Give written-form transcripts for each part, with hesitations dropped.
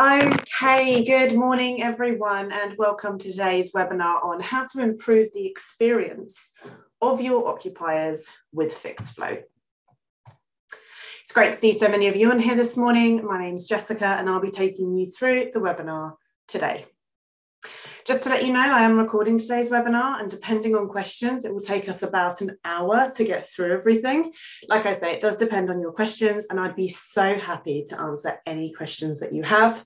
Okay, good morning everyone and welcome to today's webinar on how to improve the experience of your occupiers with Fixflo. It's great to see so many of you on here this morning. My name's Jessica and I'll be taking you through the webinar today. Just to let you know, I am recording today's webinar and depending on questions, it will take us about an hour to get through everything. Like I say, it does depend on your questions and I'd be so happy to answer any questions that you have.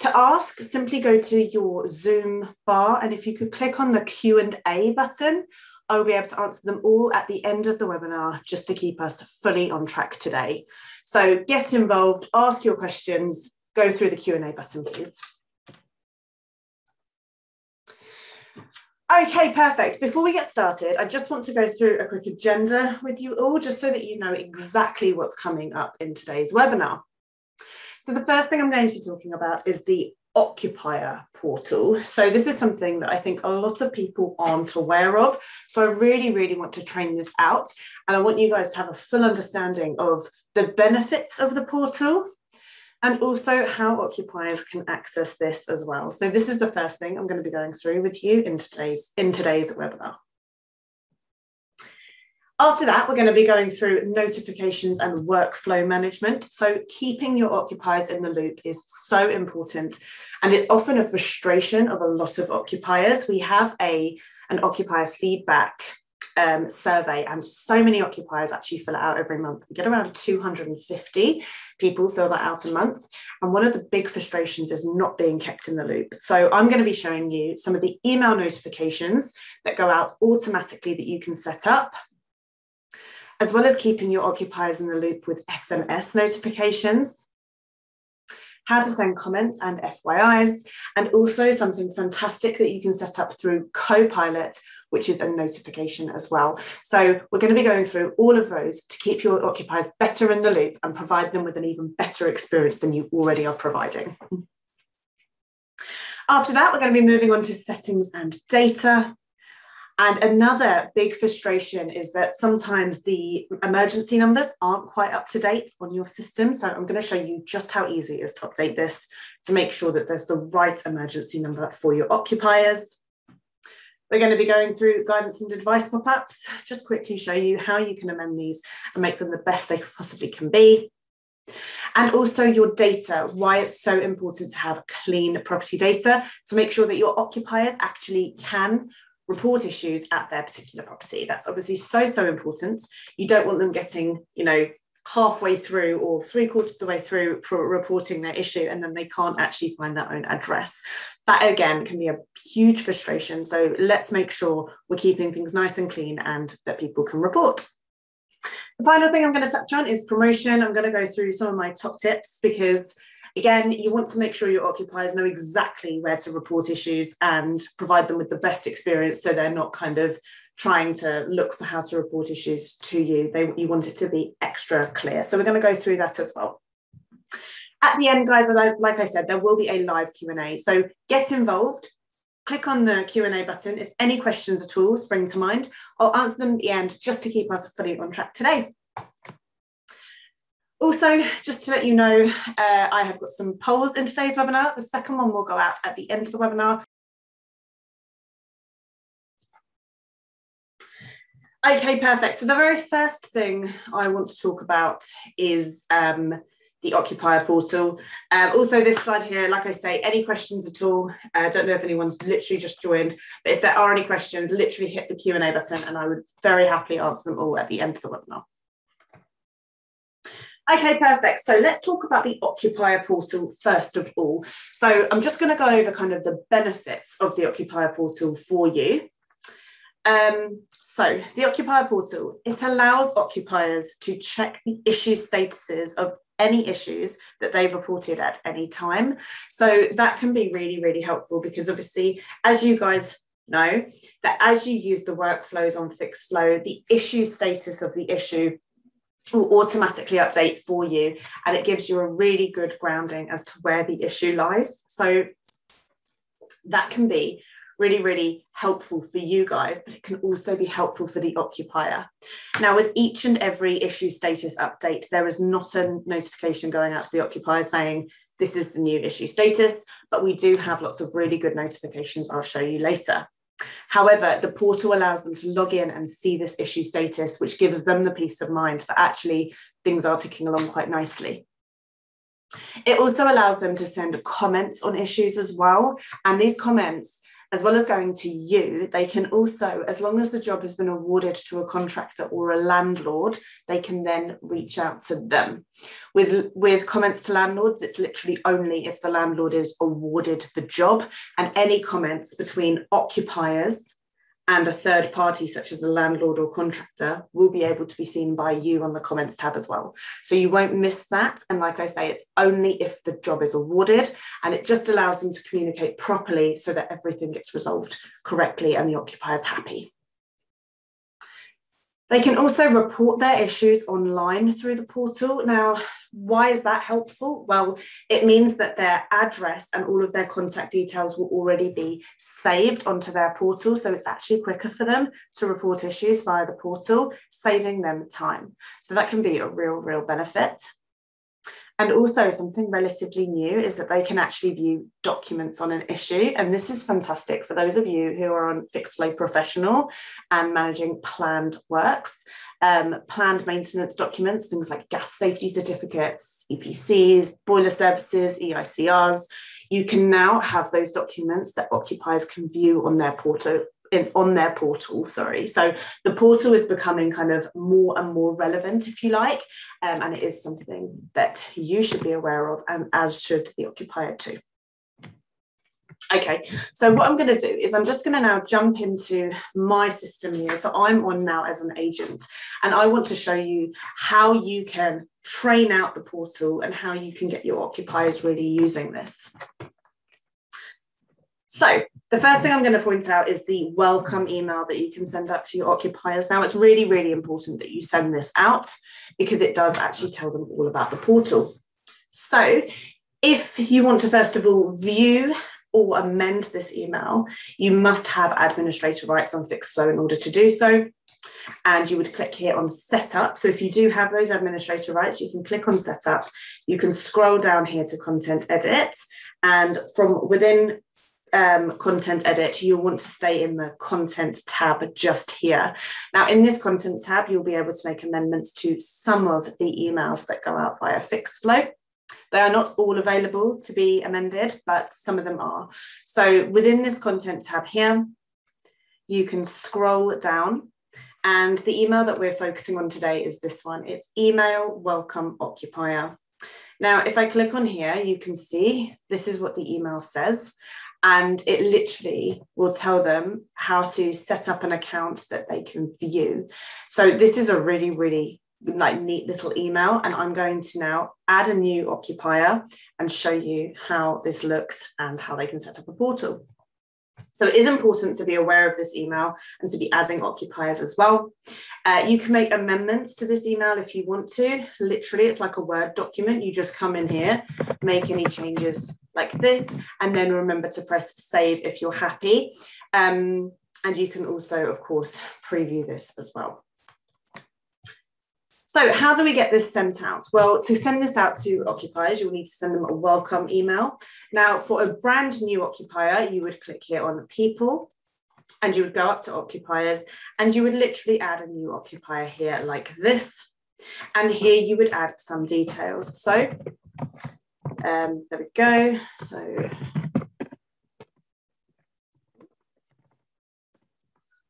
To ask, simply go to your Zoom bar and if you could click on the Q&A button, I'll be able to answer them all at the end of the webinar just to keep us fully on track today. So get involved, ask your questions, go through the Q&A button, please. Okay, perfect. Before we get started, I just want to go through a quick agenda with you all, just so that you know exactly what's coming up in today's webinar. So the first thing I'm going to be talking about is the Occupier portal. So this is something that I think a lot of people aren't aware of. So I really want to train this out. And I want you guys to have a full understanding of the benefits of the portal and also how occupiers can access this as well. So this is the first thing I'm going to be going through with you in today's webinar. After that, we're going to be going through notifications and workflow management. So keeping your occupiers in the loop is so important. And it's often a frustration of a lot of occupiers. We have an occupier feedback survey and so many occupiers actually fill it out every month. We get around 250 people fill that out a month. And one of the big frustrations is not being kept in the loop. So I'm going to be showing you some of the email notifications that go out automatically that you can set up, as well as keeping your occupiers in the loop with SMS notifications, how to send comments and FYIs, and also something fantastic that you can set up through Copilot, which is a notification as well. So we're going to be going through all of those to keep your occupiers better in the loop and provide them with an even better experience than you already are providing. After that, we're going to be moving on to settings and data. And another big frustration is that sometimes the emergency numbers aren't quite up to date on your system. So I'm going to show you just how easy it is to update this to make sure that there's the right emergency number for your occupiers. We're going to be going through guidance and advice pop-ups, just quickly show you how you can amend these and make them the best they possibly can be. And also your data, why it's so important to have clean property data to make sure that your occupiers actually can report issues at their particular property. That's obviously so important. You don't want them getting, halfway through or 3/4 of the way through for reporting their issue and then they can't actually find their own address. That again can be a huge frustration. So let's make sure we're keeping things nice and clean and that people can report. The final thing I'm going to touch on is promotion. I'm going to go through some of my top tips because again, you want to make sure your occupiers know exactly where to report issues and provide them with the best experience so they're not kind of trying to look for how to report issues to you. You want it to be extra clear. So we're going to go through that as well. At the end, guys, like I said, there will be a live Q&A. So get involved. Click on the Q&A button. If any questions at all spring to mind, I'll answer them at the end just to keep us fully on track today. Also, just to let you know, I have got some polls in today's webinar. The second one will go out at the end of the webinar. Okay, perfect. So the very first thing I want to talk about is the Occupier portal. Also this slide here, like I say, any questions at all, I don't know if anyone's literally just joined, but if there are any questions, literally hit the Q&A button and I would very happily answer them all at the end of the webinar. Okay, perfect. So let's talk about the Occupier portal first of all. So I'm just going to go over kind of the benefits of the Occupier portal for you. So the Occupier portal, it allows occupiers to check the issue statuses of any issues that they've reported at any time. So that can be really helpful because obviously, as you guys know, that as you use the workflows on Fixflo, the issue status of the issue will automatically update for you and it gives you a really good grounding as to where the issue lies. So that can be really helpful for you guys, but it can also be helpful for the occupier. Now, with each and every issue status update, there is not a notification going out to the occupier saying this is the new issue status, but we do have lots of really good notifications I'll show you later. However, the portal allows them to log in and see this issue status, which gives them the peace of mind that actually things are ticking along quite nicely. It also allows them to send comments on issues as well. And these comments, as well as going to you, they can also, as long as the job has been awarded to a contractor or a landlord, they can then reach out to them. With comments to landlords, it's literally only if the landlord is awarded the job, and any comments between occupiers and a third party, such as a landlord or contractor, will be able to be seen by you on the comments tab as well. So you won't miss that. And like I say, it's only if the job is awarded, and it just allows them to communicate properly so that everything gets resolved correctly and the occupier is happy. They can also report their issues online through the portal. Now, why is that helpful? Well, it means that their address and all of their contact details will already be saved onto their portal. So it's actually quicker for them to report issues via the portal, saving them time. So that can be a real benefit. And also something relatively new is that they can actually view documents on an issue. And this is fantastic for those of you who are on Fixflo Professional and managing planned works, planned maintenance documents, things like gas safety certificates, EPCs, boiler services, EICRs. You can now have those documents that occupiers can view on their portal. So the portal is becoming kind of more and more relevant, if you like, and it is something that you should be aware of, and as should the occupier too. Okay, so what I'm going to do is I'm just going to now jump into my system here. So I'm on now as an agent, and I want to show you how you can train out the portal and how you can get your occupiers really using this. So the first thing I'm going to point out is the welcome email that you can send out to your occupiers. Now, it's really important that you send this out because it does actually tell them all about the portal. So if you want to, first of all, view or amend this email, you must have administrator rights on Fixflo in order to do so. And you would click here on setup. So if you do have those administrator rights, you can click on setup. You can scroll down here to content edit, and from within content edit, you'll want to stay in the content tab just here. Now, in this content tab, you'll be able to make amendments to some of the emails that go out via Fixflo. They are not all available to be amended, but some of them are. So within this content tab here, you can scroll down, and the email that we're focusing on today is this one. It's email welcome occupier. Now, if I click on here, you can see this is what the email says. And it literally will tell them how to set up an account that they can view. So this is a really neat little email. And I'm going to now add a new occupier and show you how this looks and how they can set up a portal. So it is important to be aware of this email and to be adding occupiers as well. You can make amendments to this email if you want to. Literally, it's like a Word document. You just come in here, make any changes like this, and then remember to press save if you're happy. And you can also, of course, preview this as well. So how do we get this sent out? Well, to send this out to occupiers, you'll need to send them a welcome email. Now, for a brand new occupier, you would click here on people, and you would go up to occupiers, and you would literally add a new occupier here like this. And here you would add some details. So there we go. So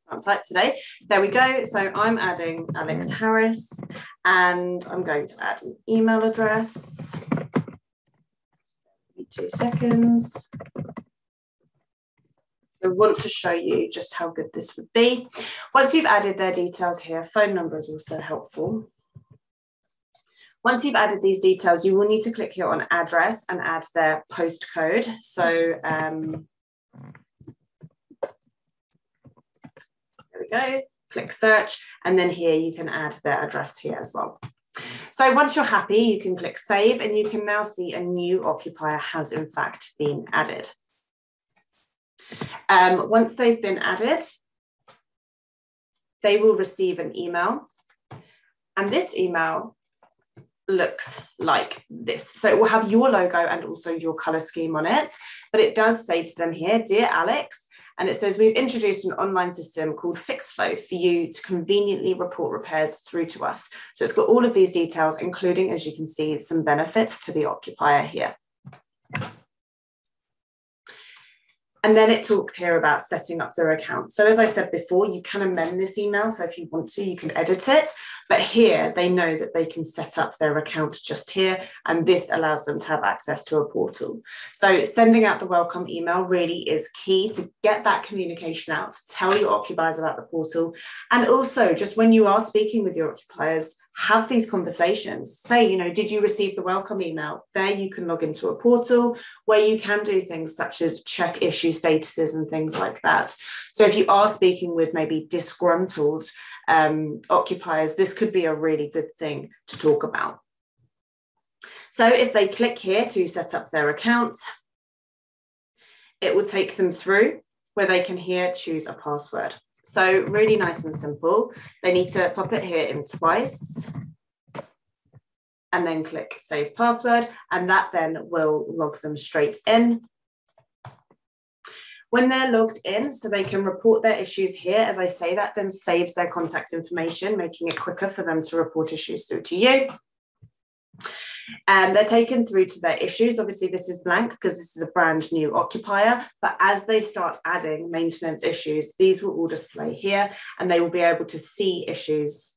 can't type today. There we go. So I'm adding Alex Harris, and I'm going to add an email address. 2 seconds. I want to show you just how good this would be. Once you've added their details here, phone number is also helpful. Once you've added these details, you will need to click here on address and add their postcode. So there we go, click search, and then here you can add their address here as well. So once you're happy, you can click save, and you can now see a new occupier has in fact been added. Once they've been added, they will receive an email, and this email looks like this. So it will have your logo and also your color scheme on it, but it does say to them here, "Dear Alex," and it says, "We've introduced an online system called Fixflo for you to conveniently report repairs through to us." So it's got all of these details, including, as you can see, some benefits to the occupier here. And then it talks here about setting up their account. So as I said before, you can amend this email. So if you want to, you can edit it. But here they know that they can set up their account just here. And this allows them to have access to a portal. So sending out the welcome email really is key to get that communication out, to tell your occupiers about the portal. And also just when you are speaking with your occupiers, have these conversations. Say, you know, did you receive the welcome email? There you can log into a portal where you can do things such as check issue statuses and things like that. So if you are speaking with maybe disgruntled occupiers, this could be a really good thing to talk about. So if they click here to set up their account, it will take them through where they can here choose a password. So really nice and simple. They need to pop it here in twice and then click save password, and that then will log them straight in. When they're logged in, so they can report their issues here, as I say, that then saves their contact information, making it quicker for them to report issues through to you. And they're taken through to their issues. Obviously, this is blank because this is a brand new occupier, but as they start adding maintenance issues, these will all display here and they will be able to see issues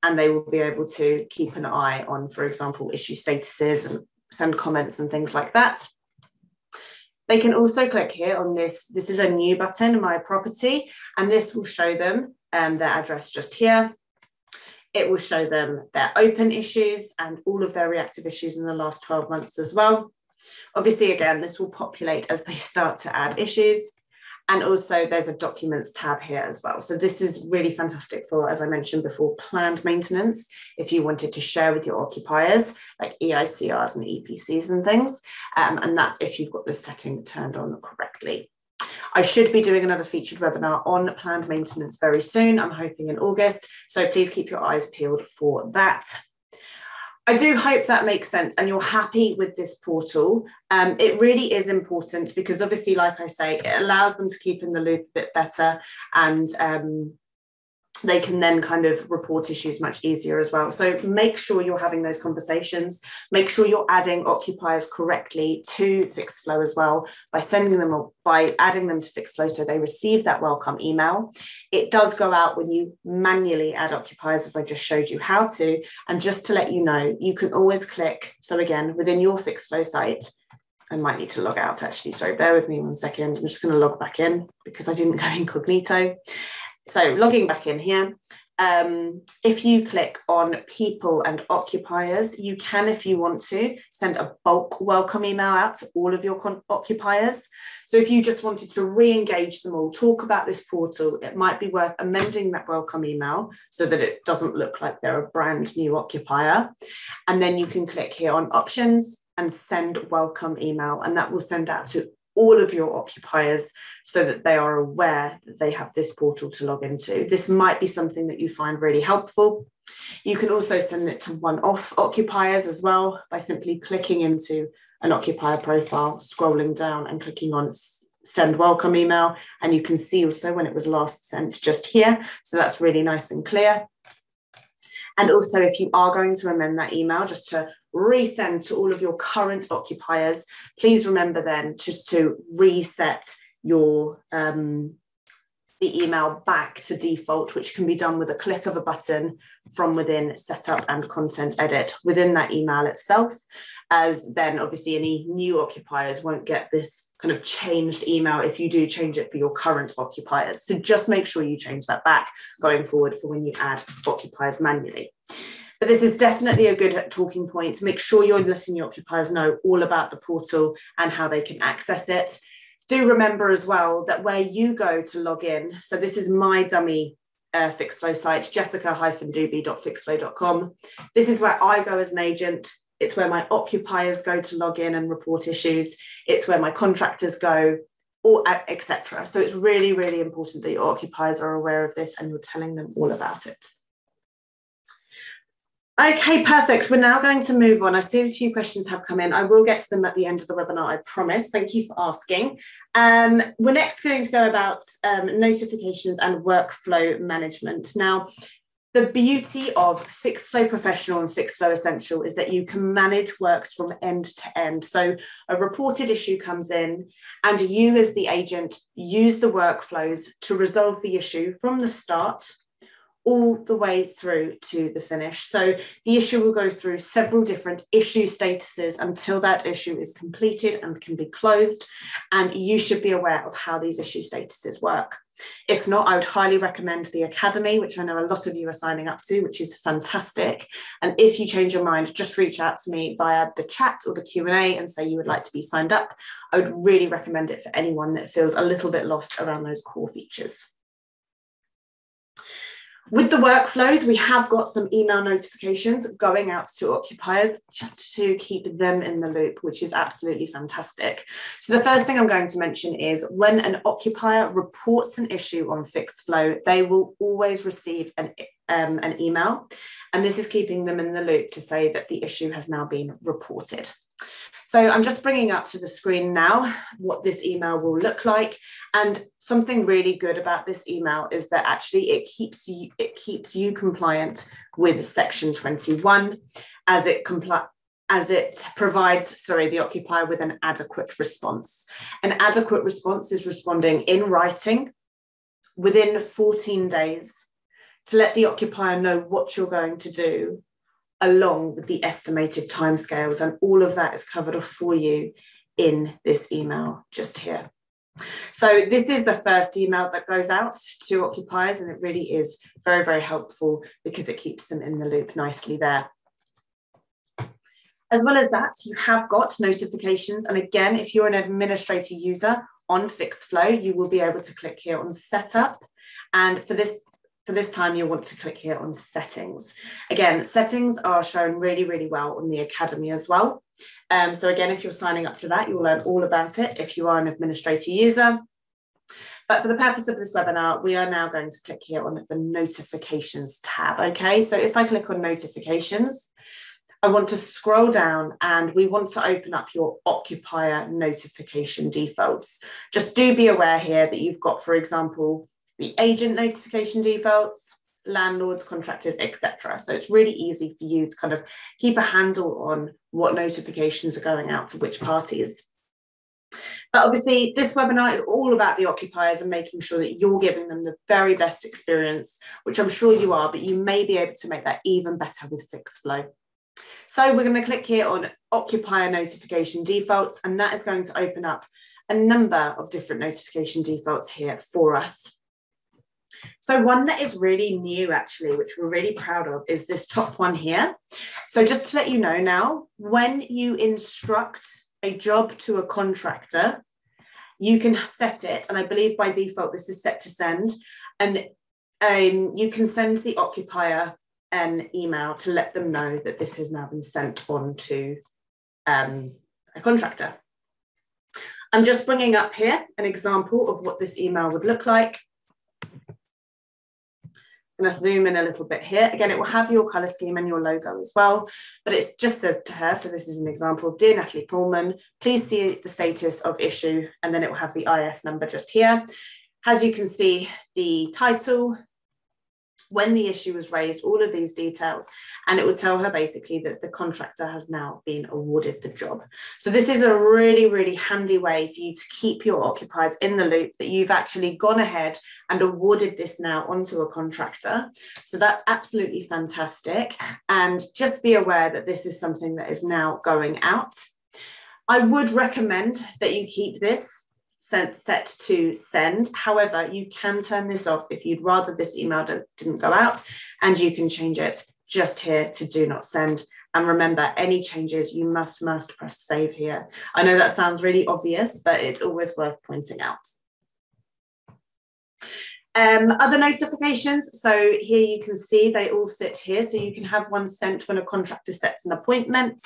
and they will be able to keep an eye on, for example, issue statuses and send comments and things like that. They can also click here on this. This is a new button, My Property, and this will show them their address just here. It will show them their open issues and all of their reactive issues in the last 12 months as well. Obviously, again, this will populate as they start to add issues. And also there's a documents tab here as well. So this is really fantastic for, as I mentioned before, planned maintenance. If you wanted to share with your occupiers, like EICRs and EPCs and things. And that's if you've got this setting turned on correctly. I should be doing another featured webinar on planned maintenance very soon. I'm hoping in August. So please keep your eyes peeled for that. I do hope that makes sense and you're happy with this portal. It really is important because obviously, like I say, it allows them to keep in the loop a bit better and they can then kind of report issues much easier as well. So make sure you're having those conversations. Make sure you're adding occupiers correctly to Fixflo as well by sending them, by adding them to Fixflo so they receive that welcome email. It does go out when you manually add occupiers, as I just showed you how to. And just to let you know, you can always click. So again, within your Fixflo site, I might need to log out actually. Sorry, bear with me 1 second. I'm just going to log back in because I didn't go incognito. So logging back in here, if you click on people and occupiers, you can, if you want to, send a bulk welcome email out to all of your occupiers. So if you just wanted to re-engage them all, talk about this portal, it might be worth amending that welcome email so that it doesn't look like they're a brand new occupier. And then you can click here on options and send welcome email, and that will send out to all of your occupiers so that they are aware that they have this portal to log into. This might be something that you find really helpful. You can also send it to one-off occupiers as well by simply clicking into an occupier profile, scrolling down and clicking on send welcome email. And you can see also when it was last sent just here. So that's really nice and clear. And also if you are going to amend that email just to resend to all of your current occupiers, please remember then just to reset your the email back to default, which can be done with a click of a button from within setup and content edit within that email itself, as then obviously any new occupiers won't get this kind of changed email if you do change it for your current occupiers. So just make sure you change that back going forward for when you add occupiers manually. But this is definitely a good talking point. Make sure you're letting your occupiers know all about the portal and how they can access it. Do remember as well that where you go to log in, so this is my dummy Fixflo site, jessica-doobie.fixflo.com. This is where I go as an agent. It's where my occupiers go to log in and report issues. It's where my contractors go, or etc. So it's really, really important that your occupiers are aware of this and you're telling them all about it. Okay, perfect. We're now going to move on. I've seen a few questions have come in. I will get to them at the end of the webinar, I promise. Thank you for asking. We're next going to go about notifications and workflow management. Now, the beauty of Fixflo Professional and Fixflo Essential is that you can manage works from end to end. So a reported issue comes in and you as the agent use the workflows to resolve the issue from the start all the way through to the finish. So the issue will go through several different issue statuses until that issue is completed and can be closed. And you should be aware of how these issue statuses work. If not, I would highly recommend the Academy, which I know a lot of you are signing up to, which is fantastic. And if you change your mind, just reach out to me via the chat or the Q&A and say you would like to be signed up. I would really recommend it for anyone that feels a little bit lost around those core features. With the workflows, we have got some email notifications going out to occupiers just to keep them in the loop, which is absolutely fantastic. So the first thing I'm going to mention is when an occupier reports an issue on Fixflo, they will always receive an email, and this is keeping them in the loop to say that the issue has now been reported. So I'm just bringing up to the screen now what this email will look like. And something really good about this email is that actually it keeps you compliant with section 21 as it provides, the occupier with an adequate response. An adequate response is responding in writing within 14 days to let the occupier know what you're going to do, along with the estimated timescales, and all of that is covered off for you in this email just here. So this is the first email that goes out to occupiers, and it really is very, very helpful because it keeps them in the loop nicely there. As well as that, you have got notifications. And again, if you're an administrator user on Fixflo, you will be able to click here on Setup. And for this time, you'll want to click here on Settings. Again, settings are shown really, really well on the Academy as well. So again, if you're signing up to that, you'll learn all about it if you are an administrator user. But for the purpose of this webinar, we are now going to click here on the Notifications tab, okay? So if I click on Notifications, I want to scroll down and we want to open up your occupier notification defaults. Just do be aware here that you've got, for example, the agent notification defaults, landlords, contractors, etc. So it's really easy for you to kind of keep a handle on what notifications are going out to which parties. But obviously this webinar is all about the occupiers and making sure that you're giving them the very best experience, which I'm sure you are, but you may be able to make that even better with Fixflo. So we're going to click here on occupier notification defaults, and that is going to open up a number of different notification defaults here for us. So one that is really new, actually, which we're really proud of, is this top one here. So just to let you know now, when you instruct a job to a contractor, you can set it, and I believe by default this is set to send, and you can send the occupier an email to let them know that this has now been sent on to a contractor. I'm just bringing up here an example of what this email would look like. I'm going to zoom in a little bit here. Again, it will have your colour scheme and your logo as well, but it just says to her, so this is an example, Dear Natalie Pullman, please see the status of issue, and then it will have the IS number just here. As you can see, the title, when the issue was raised, all of these details, and it would tell her basically that the contractor has now been awarded the job. So this is a really, really handy way for you to keep your occupiers in the loop that you've actually gone ahead and awarded this now onto a contractor. So that's absolutely fantastic. And just be aware that this is something that is now going out. I would recommend that you keep this set to send. However, you can turn this off if you'd rather this email didn't go out, and you can change it just here to do not send. And remember, any changes, you must press save here. I know that sounds really obvious, but it's always worth pointing out. Other notifications, so here you can see they all sit here, so you can have one sent when a contractor sets an appointment.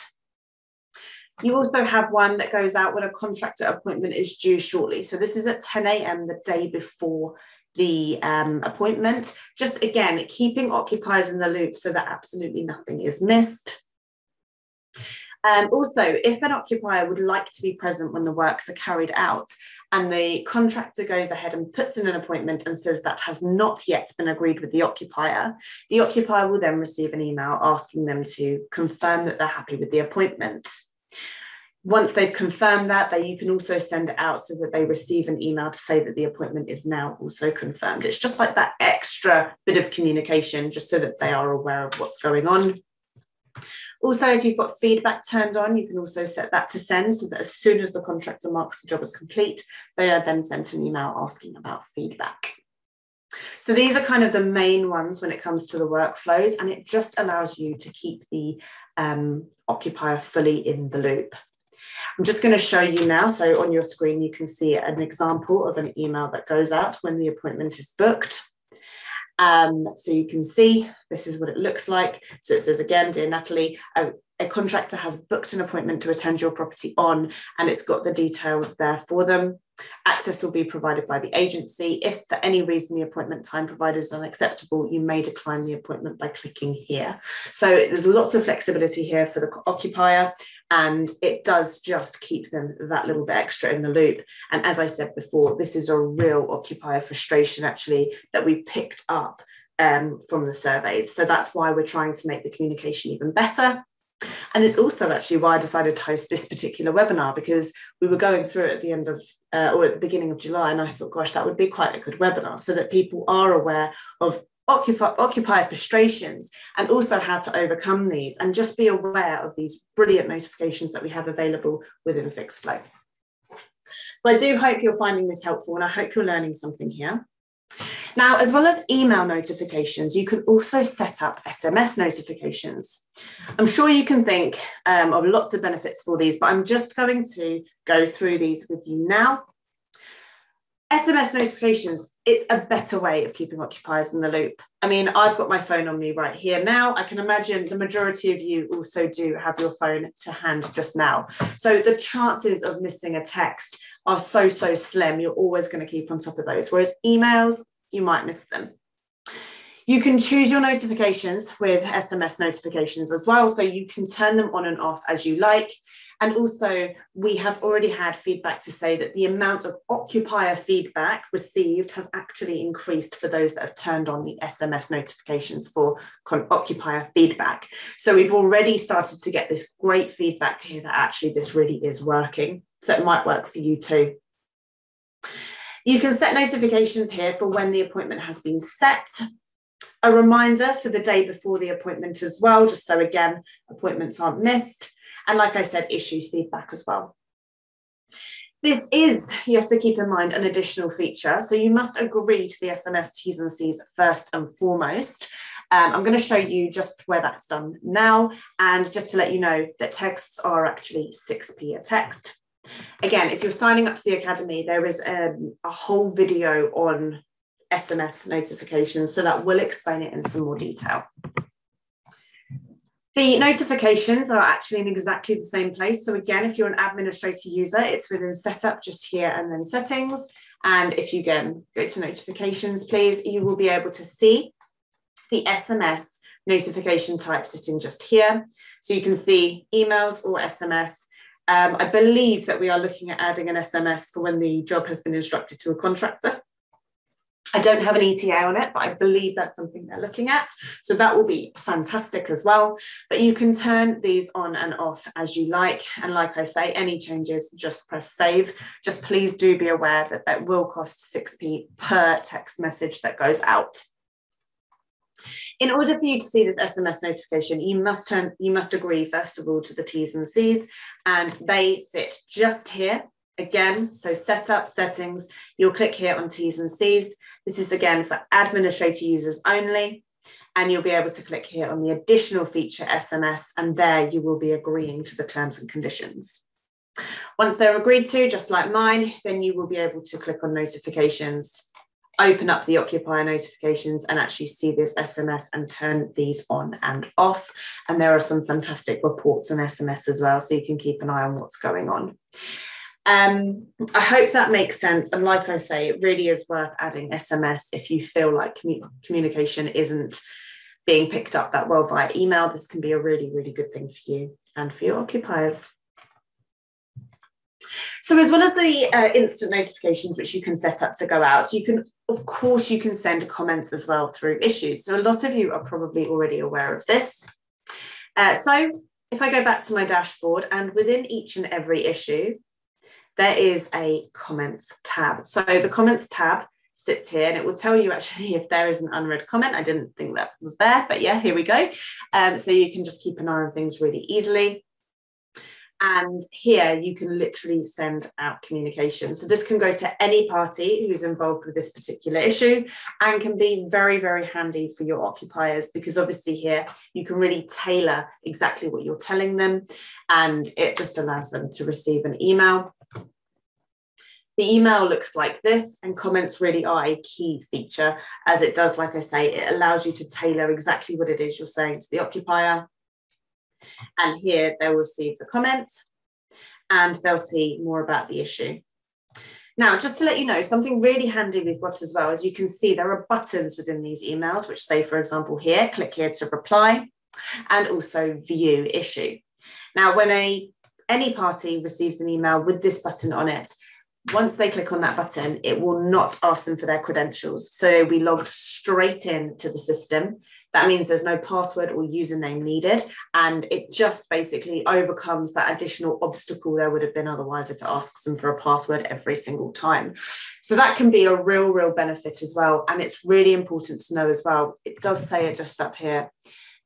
You also have one that goes out when a contractor appointment is due shortly. So this is at 10 a.m. the day before the appointment. Just again, keeping occupiers in the loop so that absolutely nothing is missed. Also, if an occupier would like to be present when the works are carried out and the contractor goes ahead and puts in an appointment and says that has not yet been agreed with the occupier will then receive an email asking them to confirm that they're happy with the appointment. Once they've confirmed that, you can also send it out so that they receive an email to say that the appointment is now also confirmed. It's just like that extra bit of communication, just so that they are aware of what's going on. Also, if you've got feedback turned on, you can also set that to send, so that as soon as the contractor marks the job as complete, they are then sent an email asking about feedback. So these are kind of the main ones when it comes to the workflows, and it just allows you to keep the occupier fully in the loop. I'm just going to show you now. So on your screen, you can see an example of an email that goes out when the appointment is booked. So you can see this is what it looks like. So it says again, dear Natalie, a contractor has booked an appointment to attend your property on, and it's got the details there for them. Access will be provided by the agency. If for any reason the appointment time provided is unacceptable, you may decline the appointment by clicking here. So there's lots of flexibility here for the occupier, and it does just keep them that little bit extra in the loop. And as I said before, this is a real occupier frustration actually that we picked up from the surveys. So that's why we're trying to make the communication even better. And it's also actually why I decided to host this particular webinar, because we were going through it at the end of or at the beginning of July, and I thought, gosh, that would be quite a good webinar so that people are aware of occupier frustrations and also how to overcome these, and just be aware of these brilliant notifications that we have available within Fixflo. So I do hope you're finding this helpful, and I hope you're learning something here. Now, as well as email notifications, you can also set up SMS notifications. I'm sure you can think of lots of benefits for these, but I'm just going to go through these with you now. SMS notifications, it's a better way of keeping occupiers in the loop. I mean, I've got my phone on me right here now. I can imagine the majority of you also do have your phone to hand just now. So the chances of missing a text are so slim. You're always going to keep on top of those. Whereas emails, you might miss them. You can choose your notifications with SMS notifications as well, so you can turn them on and off as you like. And also, we have already had feedback to say that the amount of occupier feedback received has actually increased for those that have turned on the SMS notifications for occupier feedback. So we've already started to get this great feedback to hear that actually this really is working. So it might work for you too. You can set notifications here for when the appointment has been set. A reminder for the day before the appointment as well, just so again, appointments aren't missed. And like I said, issue feedback as well. This is, you have to keep in mind, an additional feature. So you must agree to the SMS T's and C's first and foremost. I'm going to show you just where that's done now. And just to let you know that texts are actually 6p a text. Again, if you're signing up to the Academy, there is a whole video on SMS notifications, so that will explain it in some more detail. The notifications are actually in exactly the same place. So again, if you're an administrator user, it's within setup just here and then settings. And if you again go to notifications, please, you will be able to see the SMS notification type sitting just here. So you can see emails or SMS. I believe that we are looking at adding an SMS for when the job has been instructed to a contractor. I don't have an ETA on it, but I believe that's something they're looking at. So that will be fantastic as well. But you can turn these on and off as you like. And like I say, any changes, just press save. Just please do be aware that that will cost 6p per text message that goes out. In order for you to see this SMS notification, you must agree, first of all, to the T's and C's, and they sit just here. Again, so setup, settings, you'll click here on T's and C's. This is again for administrator users only, and you'll be able to click here on the additional feature SMS, and there you will be agreeing to the terms and conditions. Once they're agreed to, just like mine, then you will be able to click on notifications, open up the occupier notifications and actually see this SMS and turn these on and off. And there are some fantastic reports on SMS as well, so you can keep an eye on what's going on. I hope that makes sense. And like I say, it really is worth adding SMS if you feel like communication isn't being picked up that well via email. This can be a really, really good thing for you and for your occupiers. So as well as the instant notifications, which you can set up to go out, you can, of course, you can send comments as well through issues. So a lot of you are probably already aware of this. So if I go back to my dashboard, and within each and every issue, there is a comments tab. So the comments tab sits here, and it will tell you actually if there is an unread comment. I didn't think that was there, but yeah, here we go. So you can just keep an eye on things really easily. And here you can literally send out communication. So this can go to any party who's involved with this particular issue, and can be very, very handy for your occupiers, because obviously here you can really tailor exactly what you're telling them, and it just allows them to receive an email. The email looks like this, and comments really are a key feature, as it does, like I say, it allows you to tailor exactly what it is you're saying to the occupier. And here they'll receive the comment and they'll see more about the issue. Now, just to let you know, something really handy we've got as well, as you can see, there are buttons within these emails, which say, for example, here, click here to reply, and also view issue. Now, when any party receives an email with this button on it, once they click on that button, it will not ask them for their credentials. So they'll be logged straight into the system. That means there's no password or username needed. And it just basically overcomes that additional obstacle there would have been otherwise if it asks them for a password every single time. So that can be a real, real benefit as well. And it's really important to know as well, it does say it just up here,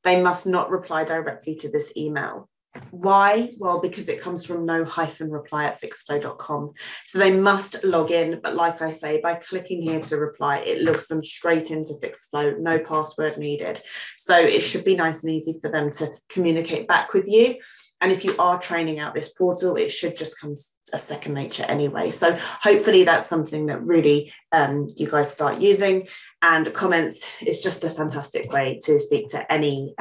they must not reply directly to this email. Why? Well, because it comes from no-reply@fixflo.com. So they must log in. But like I say, by clicking here to reply, it looks them straight into Fixflo, no password needed. So it should be nice and easy for them to communicate back with you. And if you are training out this portal, it should just come a second nature anyway. So hopefully that's something that really you guys start using. And comments is just a fantastic way to speak to any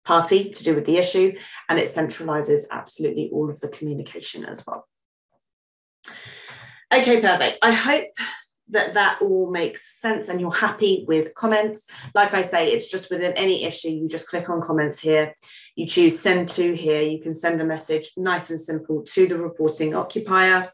party to do with the issue, and it centralizes absolutely all of the communication as well. Okay, perfect. I hope that that all makes sense and you're happy with comments. Like I say, it's just within any issue, you just click on comments here, you choose send to here, you can send a message nice and simple to the reporting occupier,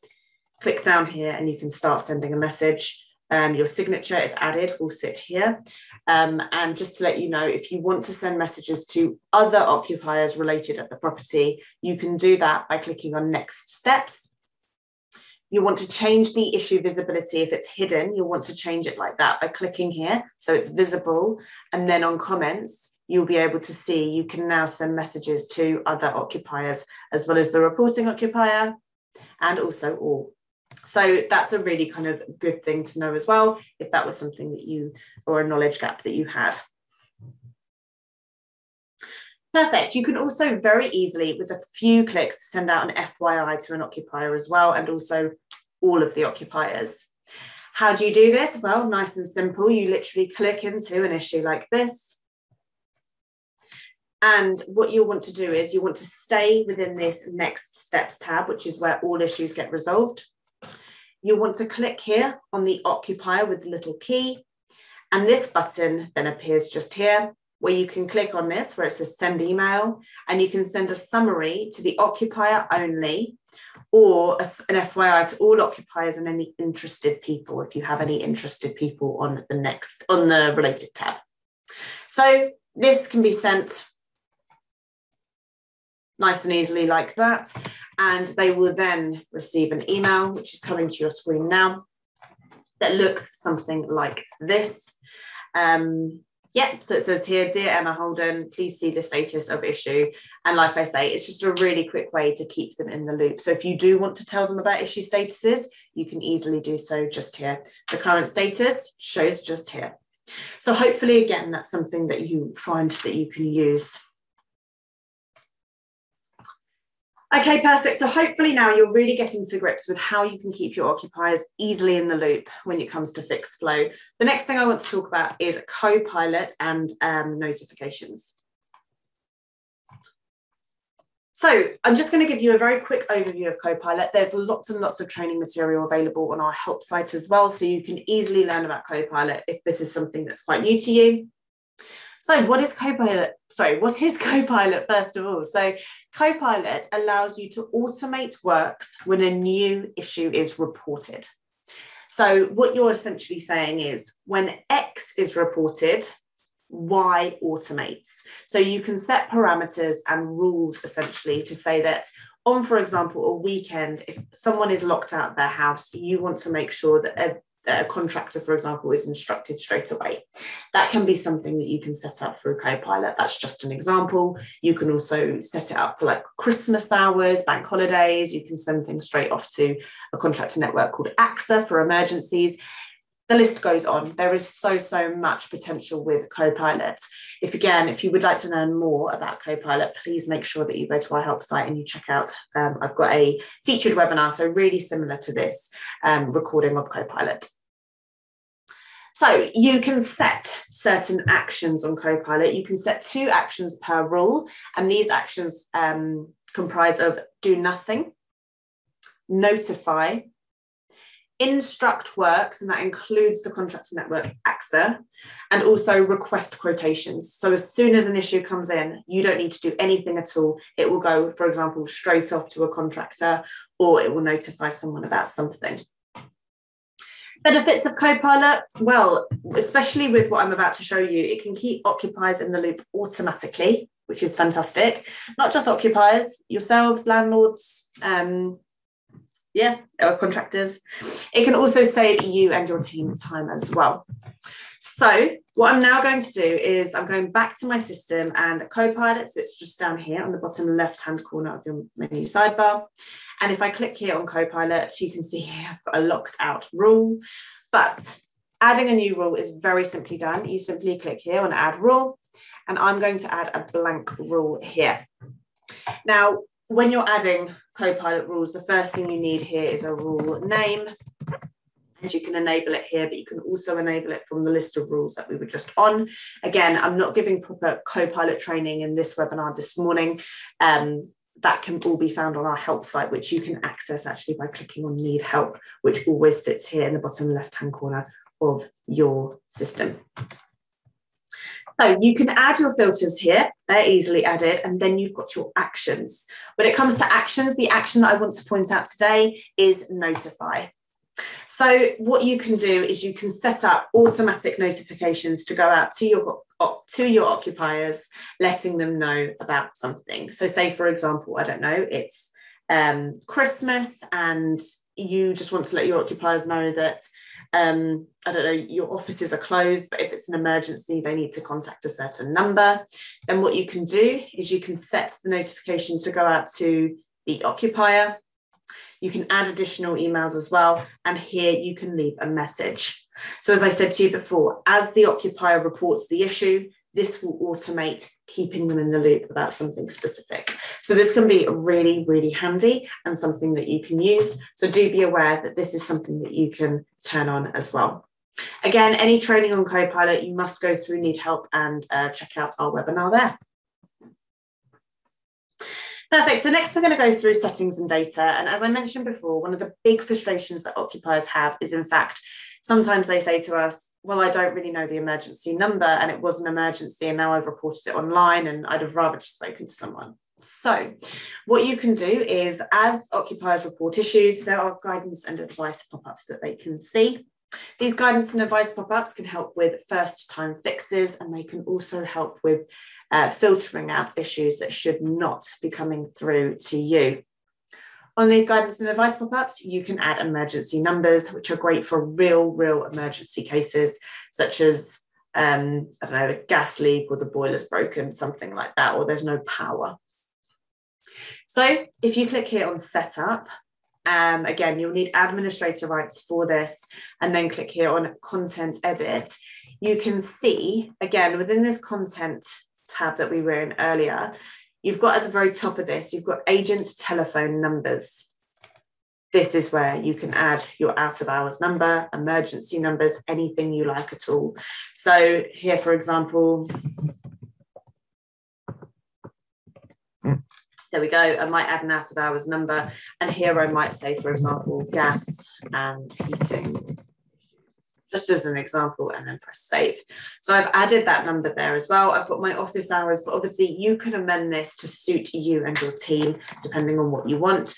click down here and you can start sending a message. Your signature, if added, will sit here. And just to let you know, if you want to send messages to other occupiers related at the property, you can do that by clicking on next steps. You want to change the issue visibility. If it's hidden, you'll want to change it like that by clicking here so it's visible. And then on comments, you'll be able to see you can now send messages to other occupiers as well as the reporting occupier and also all. So that's a really kind of good thing to know as well, if that was something that you, or a knowledge gap that you had. Perfect. You can also very easily, with a few clicks, send out an FYI to an occupier as well, and also all of the occupiers. How do you do this? Well, nice and simple. You literally click into an issue like this. And what you'll want to do is you want to stay within this next steps tab, which is where all issues get resolved. You'll want to click here on the occupier with the little key. And this button then appears just here, where you can click on this, where it says send email, and you can send a summary to the occupier only, or an FYI to all occupiers and any interested people, if you have any interested people on the related tab. So this can be sent nice and easily like that. And they will then receive an email, which is coming to your screen now, that looks something like this. Yeah, so it says here, Dear Emma Holden, please see the status of issue. And like I say, it's just a really quick way to keep them in the loop. So if you do want to tell them about issue statuses, you can easily do so just here. The current status shows just here. So hopefully, again, that's something that you find that you can use. Okay, perfect. So hopefully now you're really getting to grips with how you can keep your occupiers easily in the loop when it comes to Fixflo. The next thing I want to talk about is Copilot and notifications. So I'm just going to give you a very quick overview of Copilot. There's lots and lots of training material available on our help site as well, so you can easily learn about Copilot if this is something that's quite new to you. So what is Copilot? What is Copilot first of all? So Copilot allows you to automate works when a new issue is reported. So what you're essentially saying is when X is reported, Y automates. So you can set parameters and rules essentially to say that on, for example, a weekend, if someone is locked out of their house, you want to make sure that a contractor, for example, is instructed straight away. That can be something that you can set up through Copilot. That's just an example. You can also set it up for like Christmas hours, bank holidays. You can send things straight off to a contractor network called AXA for emergencies. The list goes on. There is so much potential with Copilot. If you would like to learn more about Copilot, please make sure that you go to our help site and you check out, I've got a featured webinar, so really similar to this recording of Copilot. So you can set certain actions on Copilot. You can set 2 actions per rule, and these actions comprise of do nothing, notify, instruct works, and that includes the contractor network AXA, and also request quotations. So as soon as an issue comes in, you don't need to do anything at all. It will go, for example, straight off to a contractor, or it will notify someone about something. Benefits of Copilot, well, especially with what I'm about to show you, it can keep occupiers in the loop automatically, which is fantastic. Not just occupiers, yourselves, landlords, or contractors. It can also save you and your team time as well. So what I'm now going to do is I'm going back to my system, and Copilot sits just down here on the bottom left-hand corner of your menu sidebar. And if I click here on Copilot, you can see here I've got a locked out rule, but adding a new rule is very simply done. You simply click here on add rule, and I'm going to add a blank rule here. Now, when you're adding Copilot rules, the first thing you need here is a rule name, and you can enable it here, but you can also enable it from the list of rules that we were just on. Again, I'm not giving proper Copilot training in this webinar this morning. That can all be found on our help site, which you can access actually by clicking on need help, which always sits here in the bottom left-hand corner of your system. So you can add your filters here, they're easily added, and then you've got your actions. When it comes to actions, the action that I want to point out today is notify. So what you can do is you can set up automatic notifications to go out to your occupiers, letting them know about something. So say, for example, I don't know, it's Christmas, and you just want to let your occupiers know that I don't know, your offices are closed, but if it's an emergency, they need to contact a certain number. Then what you can do is you can set the notification to go out to the occupier. You can add additional emails as well, and here you can leave a message. So as I said to you before, as the occupier reports the issue, this will automate, keeping them in the loop about something specific. So this can be really, really handy and something that you can use. So do be aware that this is something that you can turn on as well. Again, any training on Copilot, you must go through Need Help and check out our webinar there. Perfect. So next we're going to go through settings and data. And as I mentioned before, one of the big frustrations that occupiers have is, in fact, sometimes they say to us, well, I don't really know the emergency number, and it was an emergency, and now I've reported it online, and I'd have rather just spoken to someone. So what you can do is, as occupiers report issues, there are guidance and advice pop-ups that they can see. These guidance and advice pop-ups can help with first-time fixes, and they can also help with filtering out issues that should not be coming through to you. On these guidance and advice pop-ups, you can add emergency numbers, which are great for real emergency cases, such as, I don't know, a gas leak, or the boiler's broken, something like that, or there's no power. So if you click here on setup, again, you'll need administrator rights for this, and then click here on content edit. You can see, again, within this content tab that we were in earlier, you've got at the very top of this, you've got agent telephone numbers. This is where you can add your out of hours number, emergency numbers, anything you like at all. So here, for example, There we go. I might add an out of hours number. And here I might say, for example, gas and heating, just as an example, and then press save. So I've added that number there as well. I've got my office hours, but obviously you can amend this to suit you and your team, depending on what you want.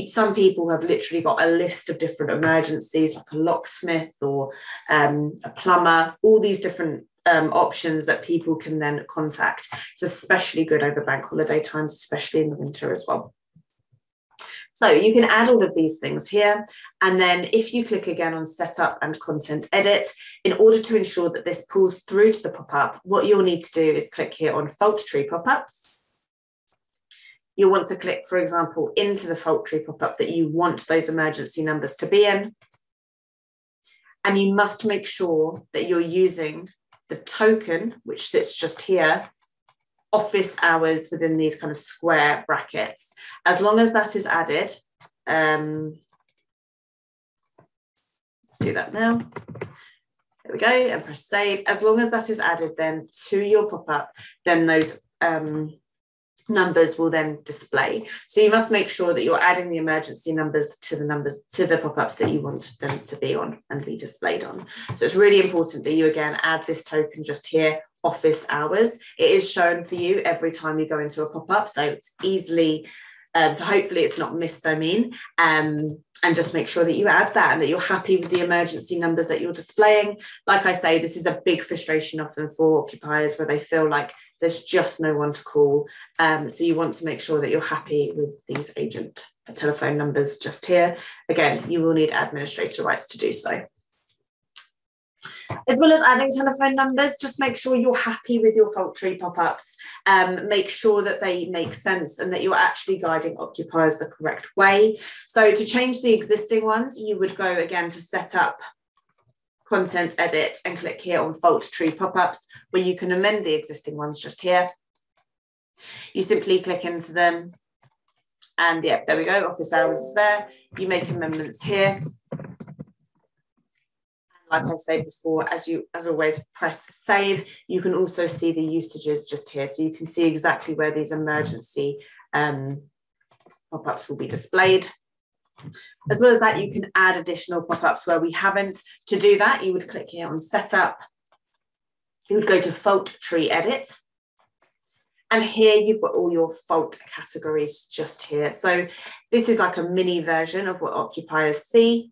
Some people have literally got a list of different emergencies, like a locksmith or a plumber, all these different options that people can then contact. It's especially good over bank holiday times, especially in the winter as well. So you can add all of these things here. And then if you click again on setup and content edit, in order to ensure that this pulls through to the pop-up, what you'll need to do is click here on fault tree pop-ups. You'll want to click, for example, into the fault tree pop-up that you want those emergency numbers to be in. And you must make sure that you're using the token, which sits just here, office hours within these kind of square brackets. As long as that is added, let's do that now. There we go, and press save. As long as that is added then to your pop-up, then those numbers will then display. So you must make sure that you're adding the emergency numbers to the pop-ups that you want them to be on and be displayed on. So it's really important that you again add this token just here, office hours. It is shown for you every time you go into a pop-up, so it's easily so hopefully it's not missed, and just make sure that you add that and that you're happy with the emergency numbers that you're displaying. Like I say, this is a big frustration often for occupiers where they feel like there's just no one to call. So you want to make sure that you're happy with these agent telephone numbers just here. Again, you will need administrator rights to do so. As well as adding telephone numbers, just make sure you're happy with your fault tree pop-ups. Make sure that they make sense and that you're actually guiding occupiers the correct way. So to change the existing ones, you would go again to set up, content edit, and click here on fault tree pop-ups, where you can amend the existing ones just here. You simply click into them and yeah, there we go, office hours is there. You make amendments here. Like I said before, as always, press save. You can also see the usages just here. So you can see exactly where these emergency pop-ups will be displayed. As well as that, you can add additional pop-ups where we haven't. To do that, you would click here on setup. You would go to fault tree edit. And here you've got all your fault categories just here. So this is like a mini version of what occupiers see.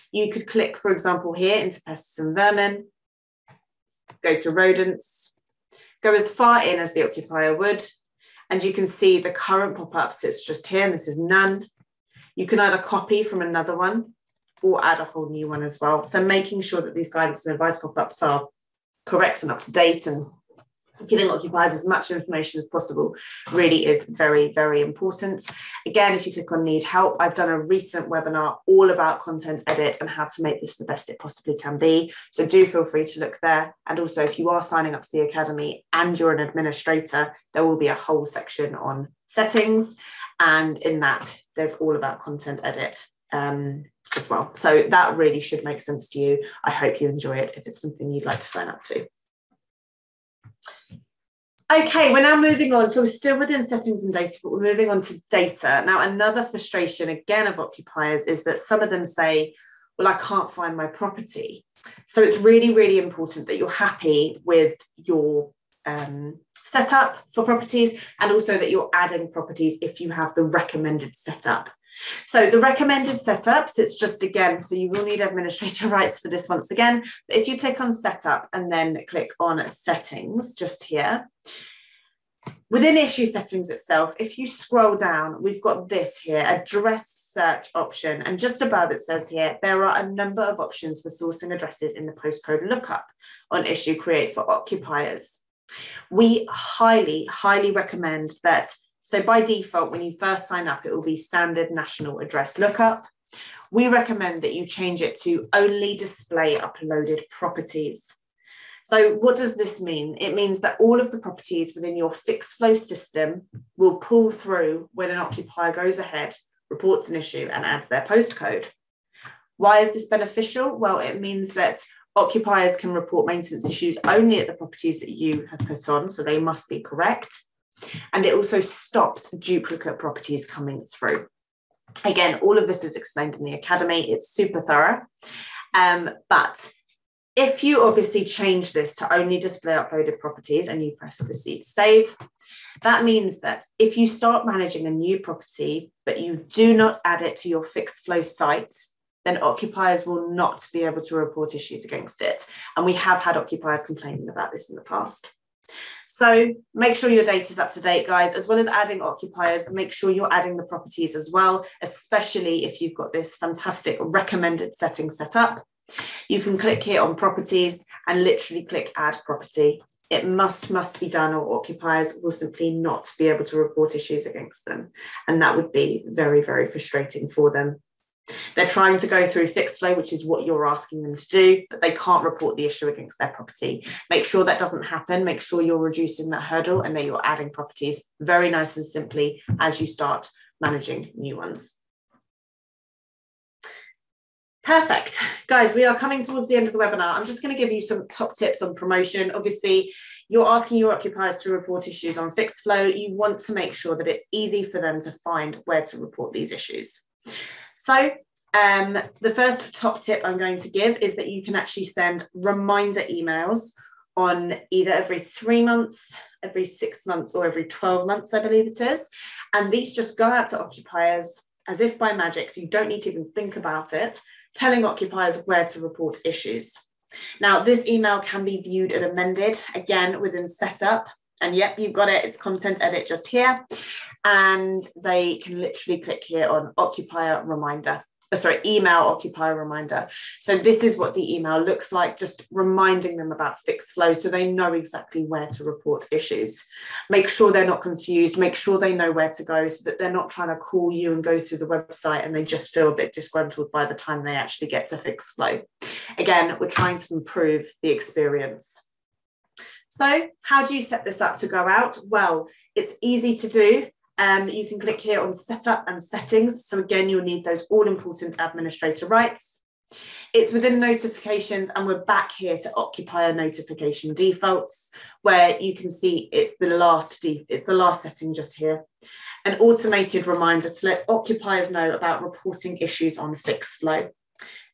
You could click, for example, here into pests and vermin, go to rodents, go as far in as the occupier would, and you can see the current pop-up sits just here, and this is none. You can either copy from another one or add a whole new one as well. So making sure that these guidance and advice pop-ups are correct and up to date and giving occupiers as much information as possible really is very, very important. Again, if you click on need help, I've done a recent webinar all about content edit and how to make this the best it possibly can be. So do feel free to look there. And also if you are signing up to the Academy and you're an administrator, there will be a whole section on settings. And in that, there's all about content edit as well. So that really should make sense to you. I hope you enjoy it if it's something you'd like to sign up to. Okay, we're now moving on. So we're still within settings and data, but we're moving on to data. Now, another frustration, again, of occupiers is that some of them say, well, I can't find my property. So it's really, really important that you're happy with your setup for properties and also that you're adding properties if you have the recommended setup. So the recommended setups, it's just again, so you will need administrator rights for this once again, but if you click on setup and then click on settings just here, within issue settings itself, if you scroll down, we've got this here, address search option, and just above it says here, there are a number of options for sourcing addresses in the postcode lookup on issue create for occupiers. We highly, highly recommend that. So by default, when you first sign up, it will be standard national address lookup. We recommend that you change it to only display uploaded properties. So what does this mean? It means that all of the properties within your Fixflo system will pull through when an occupier goes ahead, reports an issue and adds their postcode. Why is this beneficial? Well, it means that occupiers can report maintenance issues only at the properties that you have put on, so they must be correct. and it also stops duplicate properties coming through. Again, all of this is explained in the Academy. It's super thorough. But if you obviously change this to only display uploaded properties and you press obviously save, that means that if you start managing a new property, but you do not add it to your Fixflo site, then occupiers will not be able to report issues against it. And we have had occupiers complaining about this in the past. So make sure your data is up to date, guys, as well as adding occupiers. Make sure you're adding the properties as well, especially if you've got this fantastic recommended setting set up. You can click here on properties and literally click add property. It must be done, or occupiers will simply not be able to report issues against them. And that would be very, very frustrating for them. They're trying to go through Fixflo, which is what you're asking them to do, but they can't report the issue against their property. Make sure that doesn't happen. Make sure you're reducing that hurdle and that you're adding properties very nice and simply as you start managing new ones. Perfect. Guys, we are coming towards the end of the webinar. I'm just going to give you some top tips on promotion. Obviously, you're asking your occupiers to report issues on Fixflo. You want to make sure that it's easy for them to find where to report these issues. So the first top tip I'm going to give is that you can actually send reminder emails on either every 3 months, every 6 months, or every 12 months, I believe it is. And these just go out to occupiers as if by magic, so you don't need to even think about it, telling occupiers where to report issues. Now, this email can be viewed and amended, again, within setup. And yep, you've got it, it's content edit just here. And they can literally click here on occupier reminder. Email occupier reminder. So this is what the email looks like, just reminding them about Fixflo so they know exactly where to report issues. Make sure they're not confused, make sure they know where to go so that they're not trying to call you and go through the website and they just feel a bit disgruntled by the time they actually get to Fixflo. Again, we're trying to improve the experience. So how do you set this up to go out? Well, it's easy to do. You can click here on setup and settings. So again, you'll need those all important administrator rights. It's within notifications, and we're back here to occupier notification defaults, where you can see it's the last setting just here. An automated reminder to let occupiers know about reporting issues on Fixflo.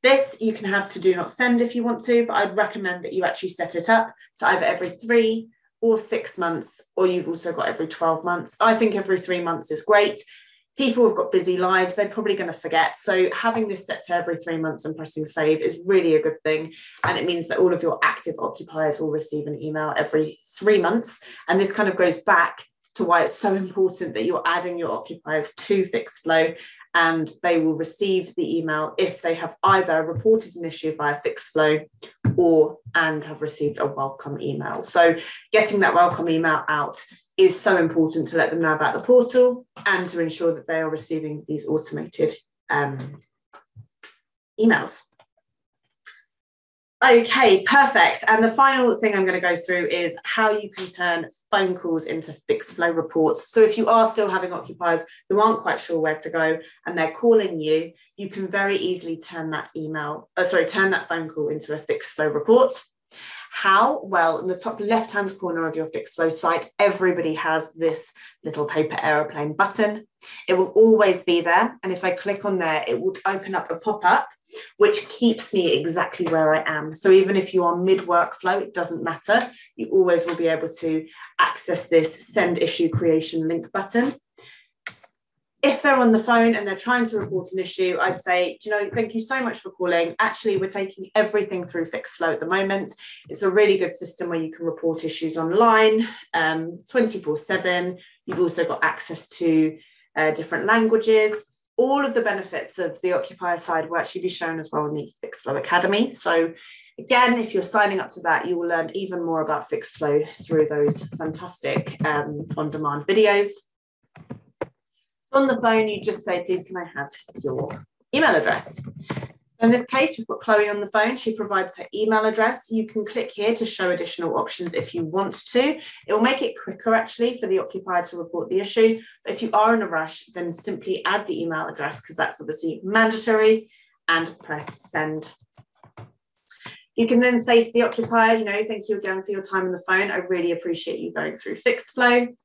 This you can have to do not send if you want to, but I'd recommend that you actually set it up to either every 3 or 6 months, or you've also got every 12 months. I think every 3 months is great. People have got busy lives, they're probably going to forget. So having this set to every 3 months and pressing save is really a good thing. And it means that all of your active occupiers will receive an email every 3 months. And this kind of goes back to why it's so important that you're adding your occupiers to Fixflo, and they will receive the email if they have either reported an issue via Fixflo and have received a welcome email. So getting that welcome email out is so important to let them know about the portal and to ensure that they are receiving these automated emails. Okay, perfect. And the final thing I'm going to go through is how you can turn phone calls into Fixflo reports. So if you are still having occupiers who aren't quite sure where to go and they're calling you, you can very easily turn that turn that phone call into a Fixflo report. How? Well, in the top left-hand corner of your Fixflo site, everybody has this little paper aeroplane button. It will always be there. And if I click on there, it will open up a pop-up, which keeps me exactly where I am. So even if you are mid-workflow, it doesn't matter. You always will be able to access this send issue creation link button. If they're on the phone and they're trying to report an issue, I'd say, thank you so much for calling. Actually, we're taking everything through Fixflo at the moment. It's a really good system where you can report issues online 24/7. You've also got access to different languages. All of the benefits of the occupier side will actually be shown as well in the Fixflo Academy. So again, if you're signing up to that, you will learn even more about Fixflo through those fantastic on-demand videos. On the phone, you just say, please, can I have your email address? In this case, we've got Chloe on the phone. She provides her email address. You can click here to show additional options if you want to. It will make it quicker, actually, for the occupier to report the issue. But if you are in a rush, then simply add the email address, because that's obviously mandatory, and press send. You can then say to the occupier, thank you again for your time on the phone. I really appreciate you going through Fixflo.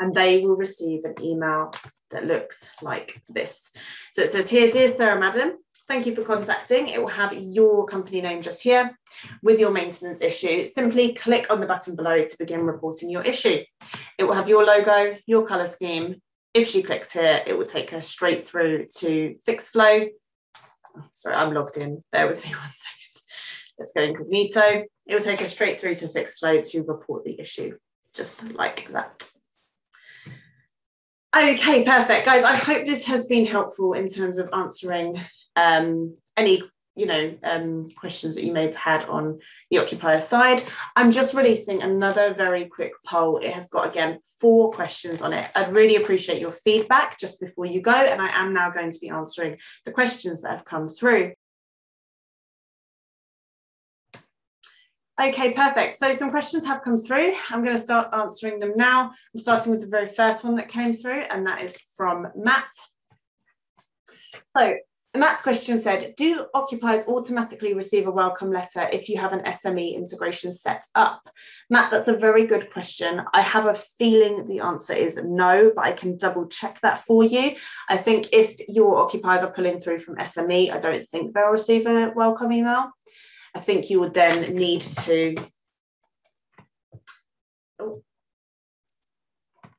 and they will receive an email that looks like this. So it says here, dear Sarah Madam, thank you for contacting. It will have your company name just here with your maintenance issue. Simply click on the button below to begin reporting your issue. It will have your logo, your colour scheme. If she clicks here, it will take her straight through to Fixflo. Sorry, I'm logged in. Bear with me 1 second. Let's go incognito. It will take her straight through to Fixflo to report the issue, just like that. Okay, perfect. Guys, I hope this has been helpful in terms of answering any questions that you may have had on the occupier side. I'm just releasing another very quick poll. It has got, again, 4 questions on it. I'd really appreciate your feedback just before you go, and I am now going to be answering the questions that have come through. Okay, perfect. So some questions have come through. I'm going to start answering them now. I'm starting with the very first one that came through, and that is from Matt. So Matt's question said, do occupiers automatically receive a welcome letter if you have an SME integration set up? Matt, that's a very good question. I have a feeling the answer is no, but I can double check that for you. I think if your occupiers are pulling through from SME, I don't think they'll receive a welcome email. I think you would then need to,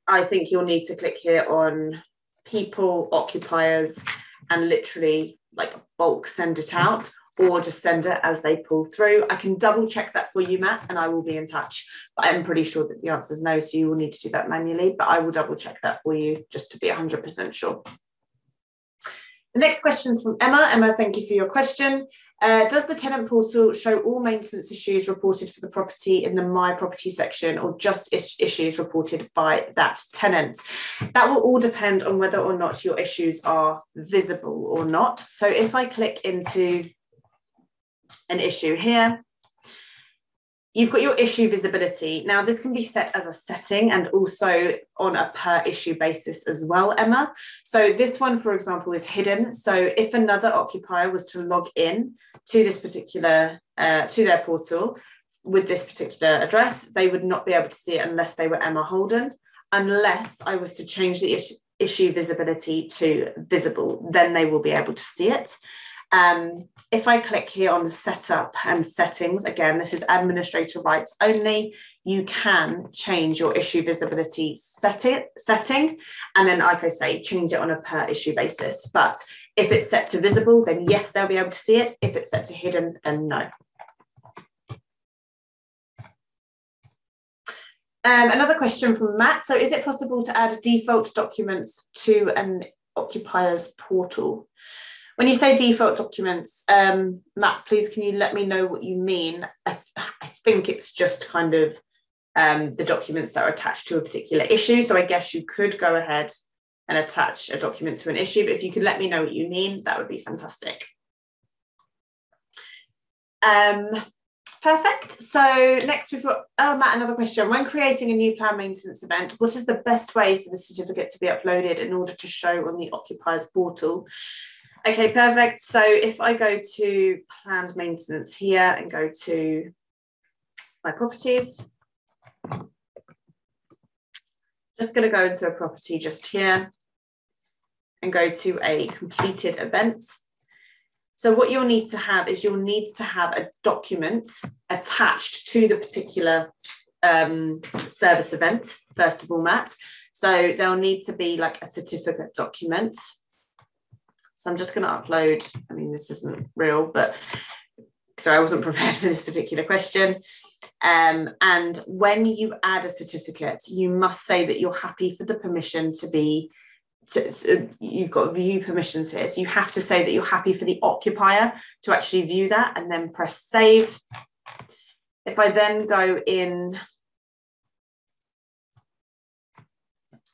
I think you'll need to click here on people, occupiers, and literally like bulk send it out, or just send it as they pull through. I can double check that for you, Matt, and I will be in touch. But I'm pretty sure that the answer is no, so you will need to do that manually, but I will double check that for you just to be 100% sure. The next question is from Emma. Emma, thank you for your question. Does the tenant portal show all maintenance issues reported for the property in the My Property section, or just issues reported by that tenant? That will all depend on whether or not your issues are visible or not. So if I click into an issue here, you've got your issue visibility. Now, this can be set as a setting and also on a per issue basis as well, Emma. So this one, for example, is hidden. So if another occupier was to log in to this particular, to their portal with this particular address, they would not be able to see it unless they were Emma Holden, unless I was to change the issue visibility to visible, then they will be able to see it. If I click here on the setup and settings, again, this is administrator rights only, you can change your issue visibility setting, and then, like I say, change it on a per issue basis. But if it's set to visible, then yes, they'll be able to see it. If it's set to hidden, then no. Another question from Matt. So is it possible to add default documents to an occupier's portal? When you say default documents, Matt, please can you let me know what you mean? I think it's just kind of the documents that are attached to a particular issue. So I guess you could go ahead and attach a document to an issue, but if you could let me know what you mean, that would be fantastic. Perfect. So next we've got, Matt, another question. When creating a new planned maintenance event, what is the best way for the certificate to be uploaded in order to show on the occupier's portal? Okay, perfect. So if I go to planned maintenance here and go to my properties, just going to go into a property just here and go to a completed event. So what you'll need to have is you'll need to have a document attached to the particular service event, first of all, Matt. So there'll need to be like a certificate document. So I'm just going to upload, I mean, this isn't real, but sorry, I wasn't prepared for this particular question. And when you add a certificate, you must say that you're happy for the permission to be, you've got view permissions here. So you have to say that you're happy for the occupier to actually view that and then press save. If I then go in,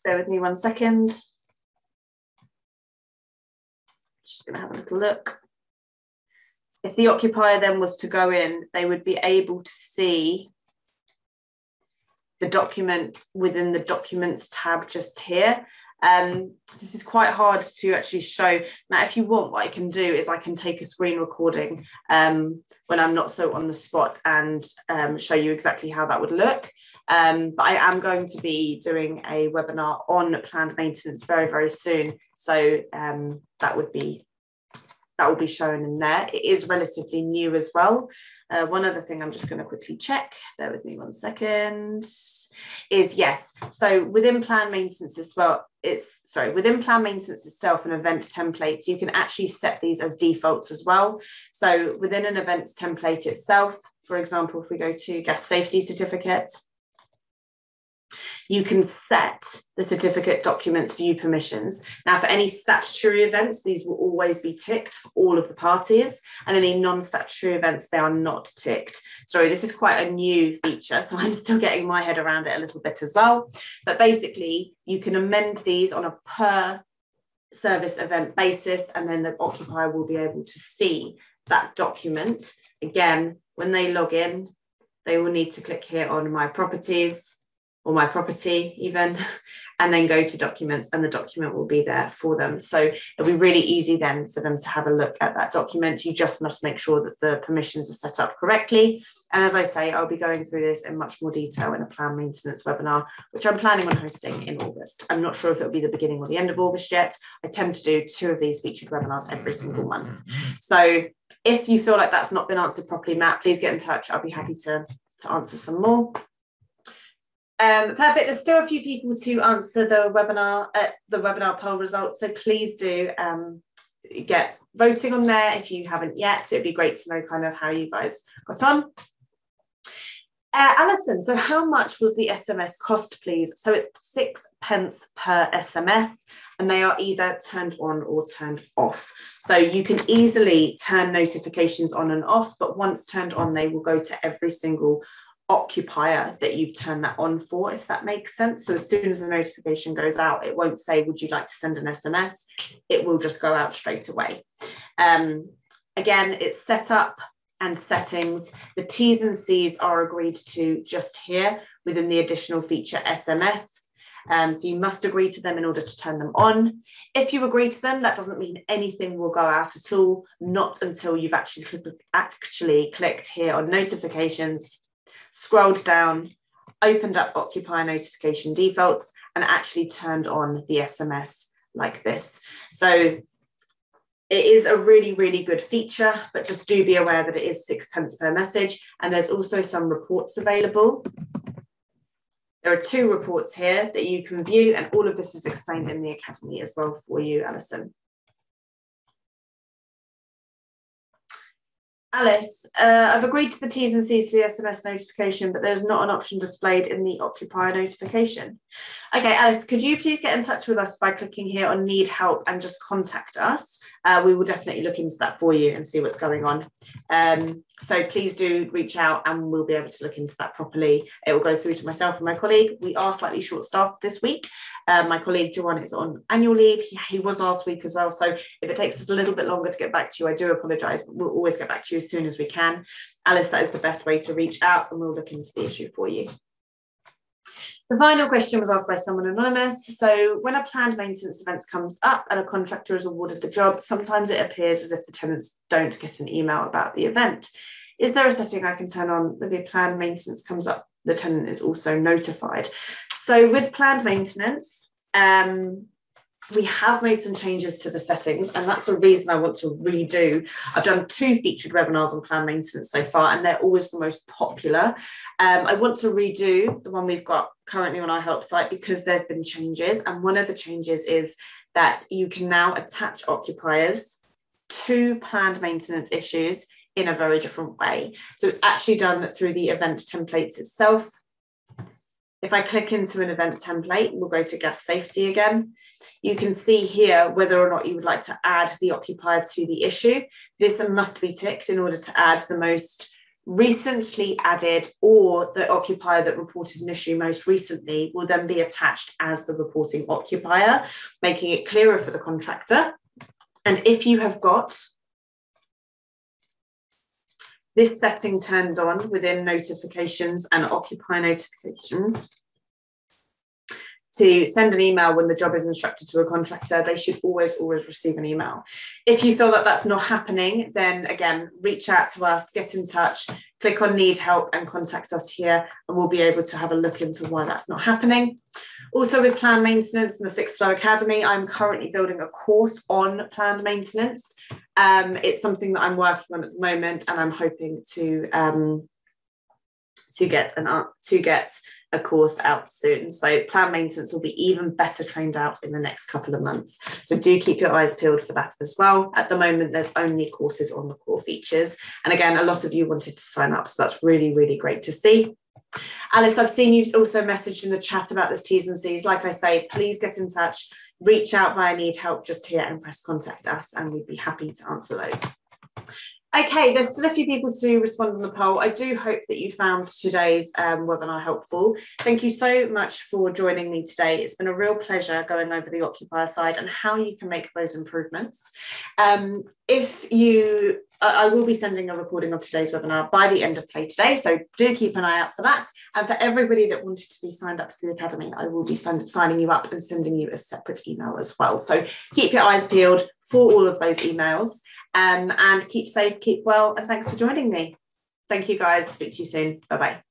bear with me 1 second. Just going to have a little look. If the occupier then was to go in, they would be able to see the document within the Documents tab just here. This is quite hard to actually show. Now, if you want, what I can do is I can take a screen recording when I'm not so on the spot and show you exactly how that would look. But I am going to be doing a webinar on planned maintenance very, very soon. So that will be shown in there. It is relatively new as well. One other thing I'm just going to quickly check, bear with me 1 second, is yes. So within planned maintenance as well, within planned maintenance itself and event templates, you can actually set these as defaults as well. So within an events template itself, for example, if we go to gas safety certificate, you can set the certificate documents view permissions. Now, for any statutory events, these will always be ticked for all of the parties, and any non-statutory events, they are not ticked. Sorry, this is quite a new feature, so I'm still getting my head around it a little bit as well. But basically, you can amend these on a per service event basis, and then the occupier will be able to see that document. Again, when they log in, they will need to click here on My Properties, or My Property even, and then go to Documents, and the document will be there for them. So it'll be really easy then for them to have a look at that document. You just must make sure that the permissions are set up correctly. And as I say, I'll be going through this in much more detail in a planned maintenance webinar, which I'm planning on hosting in August. I'm not sure if it'll be the beginning or the end of August yet. I tend to do 2 of these featured webinars every single month. So if you feel like that's not been answered properly, Matt, please get in touch. I'll be happy to answer some more. Perfect. There's still a few people to answer the webinar poll results, so please do get voting on there if you haven't yet. It'd be great to know kind of how you guys got on. Alison, so how much was the SMS cost, please? So it's 6 pence per SMS, and they are either turned on or turned off. So you can easily turn notifications on and off, but once turned on, they will go to every single occupier that you've turned that on for, if that makes sense. So as soon as the notification goes out, it won't say, would you like to send an SMS? It will just go out straight away. Again, it's setup and settings. The T's and C's are agreed to just here within the additional feature SMS. So you must agree to them in order to turn them on. If you agree to them, that doesn't mean anything will go out at all, not until you've actually clicked here on notifications, scrolled down, opened up occupier notification defaults, and actually turned on the SMS like this. So it is a really, really good feature, but just do be aware that it is 6 pence per message. And there's also some reports available. There are 2 reports here that you can view, and all of this is explained in the Academy as well for you, Alison. Alice, I've agreed to the T's and C's for the SMS notification, but there's not an option displayed in the occupier notification. Okay, Alice, could you please get in touch with us by clicking here on Need Help and just contact us? We will definitely look into that for you and see what's going on. So please do reach out and we'll be able to look into that properly. It will go through to myself and my colleague. We are slightly short-staffed this week. My colleague, Joanne, is on annual leave. He was last week as well. So if it takes us a little bit longer to get back to you, I do apologise, but we'll always get back to you as soon as we can. Alice, that is the best way to reach out, and we'll look into the issue for you. The final question was asked by someone anonymous. So when a planned maintenance event comes up and a contractor is awarded the job, sometimes it appears as if the tenants don't get an email about the event. Is there a setting I can turn on that if planned maintenance comes up, the tenant is also notified? So with planned maintenance, we have made some changes to the settings, and that's the reason I want to redo. I've done 2 featured webinars on planned maintenance so far, and they're always the most popular. I want to redo the one we've got currently on our help site because there's been changes, and one of the changes is that you can now attach occupiers to planned maintenance issues in a very different way. So it's actually done through the event templates itself. If I click into an event template, we'll go to gas safety again. You can see here whether or not you would like to add the occupier to the issue. This must be ticked in order to add the most recently added, or the occupier that reported an issue most recently will then be attached as the reporting occupier, making it clearer for the contractor. And if you have got this setting turned on within notifications and Occupier notifications to send an email when the job is instructed to a contractor. They should always receive an email. If you feel that that's not happening, then again, reach out to us, get in touch, click on need help and contact us here, and we'll be able to have a look into why that's not happening. Also with planned maintenance and the Fixflo Academy, I'm currently building a course on planned maintenance. It's something that I'm working on at the moment, and I'm hoping to get a course out soon. So planned maintenance will be even better trained out in the next couple of months. So do keep your eyes peeled for that as well. At the moment, there's only courses on the core features. And again, a lot of you wanted to sign up, so that's really, really great to see. Alice, I've seen you also messaged in the chat about this T's and C's. Like I say, please get in touch, reach out via need help just here and press contact us, and we'd be happy to answer those. Okay, there's still a few people to respond on the poll. I do hope that you found today's webinar helpful. Thank you so much for joining me today. It's been a real pleasure going over the occupier side and how you can make those improvements. I will be sending a recording of today's webinar by the end of play today, so do keep an eye out for that. And for everybody that wanted to be signed up to the Academy, I will be signing you up and sending you a separate email as well. So keep your eyes peeled for all of those emails, and keep safe, keep well, and thanks for joining me. Thank you guys, speak to you soon, bye-bye.